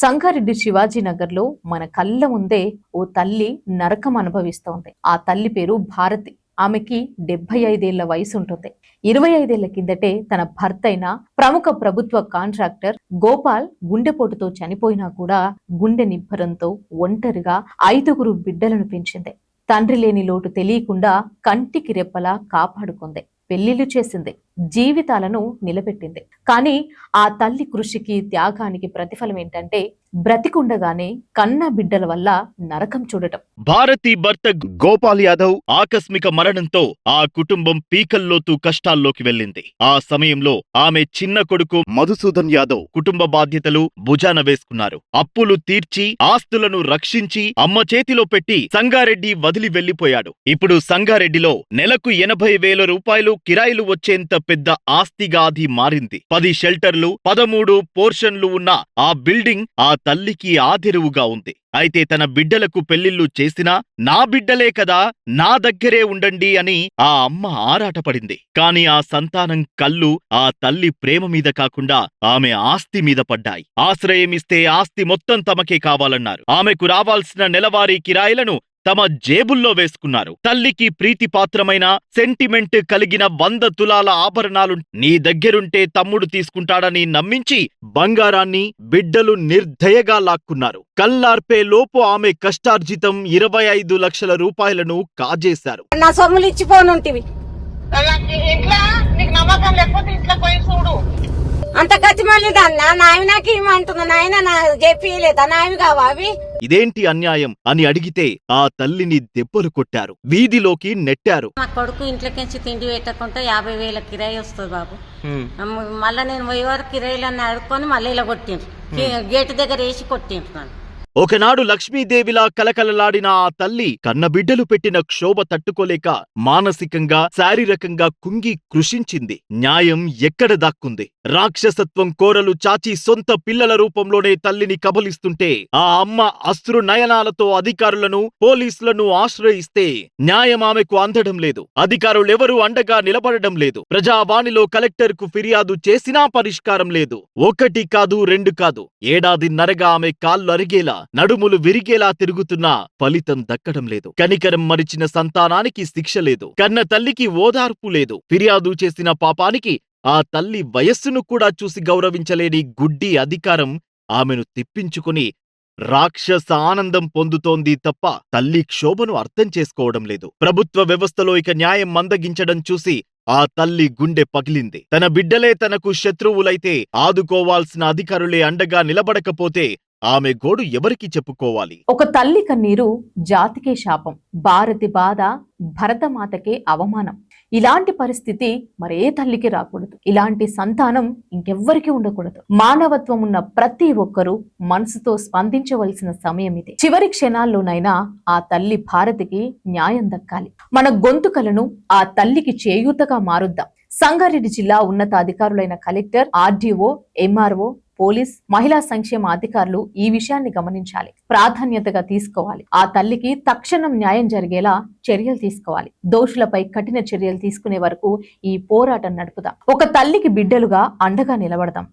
సంగారెడ్డి శివాజీ నగర్ లో మన కళ్ళ ముందే ఓ తల్లి నరకం అనుభవిస్తోంది. ఆ తల్లి పేరు భారతి. ఆమెకి 75 ఏళ్ల వయసు ఉంటుంది. 25 ఏళ్ల కిందటే తన భర్త అయిన ప్రముఖ ప్రభుత్వ కాంట్రాక్టర్ గోపాల్ గుండెపోటుతో చనిపోయినా కూడా గుండె నిబ్బరంతో ఒంటరిగా 5 బిడ్డలను పెంచింది. తండ్రి లేని లోటు తెలియకుండా కంటికి రెప్పలా కాపాడుకుంది. పెళ్లిళ్లు చేసింది, జీవితాలను నిలబెట్టింది. కానీ ఆ తల్లి కృషికి, త్యాగానికి ప్రతిఫలం ఏంటంటే బ్రతికుండగానే కన్న బిడ్డల వల్ల నరకం చూడటం. భారతి భర్త గోపాల్ యాదవ్ ఆకస్మిక మరణంతో ఆ కుటుంబం పీకల్లోతు కష్టాల్లోకి వెళ్ళింది. ఆ సమయంలో ఆమె చిన్న కొడుకు మధుసూదన్ యాదవ్ కుటుంబ బాధ్యతలు భుజాన వేసుకున్నారు. అప్పులు తీర్చి ఆస్తులను రక్షించి అమ్మ చేతిలో పెట్టి సంగారెడ్డి వదిలి వెళ్లిపోయాడు. ఇప్పుడు సంగారెడ్డిలో నెలకు 80,000 రూపాయలు కిరాయిలు వచ్చేంత పెద్ద ఆస్తిగా అది మారింది. 10 షెల్టర్లు, 13 పోర్షన్లు ఉన్న ఆ బిల్డింగ్ ఆ తల్లికి ఆదెరువుగా ఉంది. అయితే తన బిడ్డలకు పెళ్లిళ్లు చేసినా నా బిడ్డలే కదా, నా దగ్గరే ఉండండి అని ఆ అమ్మ ఆరాటపడింది. కాని ఆ సంతానం కళ్ళు ఆ తల్లి ప్రేమ మీద కాకుండా ఆమె ఆస్తి మీద పడ్డాయి. ఆశ్రయమిస్తే ఆస్తి మొత్తం తమకే కావాలన్నారు. ఆమెకు రావాల్సిన నెలవారీ కిరాయిలను తమ జేబుల్లో వేసుకున్నారు. తల్లికి ప్రీతిపాత్రమైన సెంటిమెంట్ కలిగిన 100 తులాల ఆభరణాలు నీ దగ్గరుంటే తమ్ముడు తీసుకుంటాడని నమ్మించి బంగారాన్ని, బిడ్డలు నిర్దయగా లాక్కున్నారు. కల్లార్పే లోపు ఆమె కష్టార్జితం 25 లక్షల రూపాయలను కాజేశారు. నా సొమ్ములు ఇచ్చిపోనుంటివి అంత గతి మళ్ళీ నాయనకి ఇవ్వమంటున్నా. నాయన నా చెప్పలేదా నాయన కావా అవి? ఇదేంటి అన్యాయం అని అడిగితే ఆ తల్లిని దెబ్బలు కొట్టారు, వీధిలోకి నెట్టారు. మా కొడుకు ఇంట్లోకించి తిండి పెట్టకుండా 50,000 కిరాయి వస్తుంది బాబు. మళ్ళా నేను పోయే వరకు కిరాయిలన్నీ అడుక్కొని మళ్ళీ ఇలా కొట్టిండ్రు, గేటు దగ్గర వేసి కొట్టింటున్నాను. ఒకనాడు లక్ష్మీదేవిలా కలకలలాడిన ఆ తల్లి కన్నబిడ్డలు పెట్టిన క్షోభ తట్టుకోలేక మానసికంగా, శారీరకంగా కుంగి కృషించింది. న్యాయం ఎక్కడ దాక్కుంది? రాక్షసత్వం కోరలు చాచి సొంత పిల్లల రూపంలోనే తల్లిని కబలిస్తుంటే ఆ అమ్మ అశ్రు నయనాలతో అధికారులను, పోలీసులను ఆశ్రయిస్తే న్యాయం ఆమెకు అందడం లేదు. అధికారులెవరూ అండగా నిలబడడం లేదు. ప్రజావాణిలో కలెక్టర్కు ఫిర్యాదు చేసినా పరిష్కారం లేదు. 1 కాదు 2 కాదు, ఏడాదిన్నరగా ఆమె కాళ్ళు అరిగేలా, నడుములు విరిగేలా తిరుగుతున్నా ఫలితం దక్కడం లేదు. కనికరం మరిచిన సంతానానికి శిక్ష లేదు. కన్న తల్లికి ఓదార్పు లేదు. ఫిర్యాదు చేసిన పాపానికి ఆ తల్లి వయస్సును కూడా చూసి గౌరవించలేని గుడ్డి అధికారం ఆమెను తిప్పించుకుని రాక్షస ఆనందం పొందుతోంది తప్ప తల్లి క్షోభను అర్థం చేసుకోవడం లేదు. ప్రభుత్వ వ్యవస్థలో ఇక న్యాయం మందగించడం చూసి ఆ తల్లి గుండె పగిలింది. తన బిడ్డలే తనకు శత్రువులైతే, ఆదుకోవాల్సిన అధికారులే అండగా నిలబడకపోతే ఆమె గోడు ఎవరికి చెప్పుకోవాలి? ఒక తల్లి కన్నీరు జాతికే శాపం, భారతి బాధ భరతమాతకే అవమానం. ఇలాంటి పరిస్థితి మరే తల్లికి రాకూడదు. ఇలాంటి సంతానం ఇంకెవ్వరికి ఉండకూడదు. మానవత్వం ఉన్న ప్రతి ఒక్కరూ మనసుతో స్పందించవలసిన సమయం ఇది. చివరి క్షణాల్లోనైనా ఆ తల్లి భారతికి న్యాయం దక్కాలి. మన గొంతుకలను ఆ తల్లికి చేయూతగా మారుద్దాం. సంగారెడ్డి జిల్లా ఉన్నతాధికారులైన కలెక్టర్, ఆర్డీఓ, ఎంఆర్ఓ, పోలీస్, మహిళా సంక్షేమ అధికారులు ఈ విషయాన్ని గమనించాలి, ప్రాధాన్యతగా తీసుకోవాలి. ఆ తల్లికి తక్షణం న్యాయం జరిగేలా చర్యలు తీసుకోవాలి. దోషులపై కఠిన చర్యలు తీసుకునే వరకు ఈ పోరాటం నడుపుదాం. ఒక తల్లికి బిడ్డలుగా అండగా నిలబడదాం.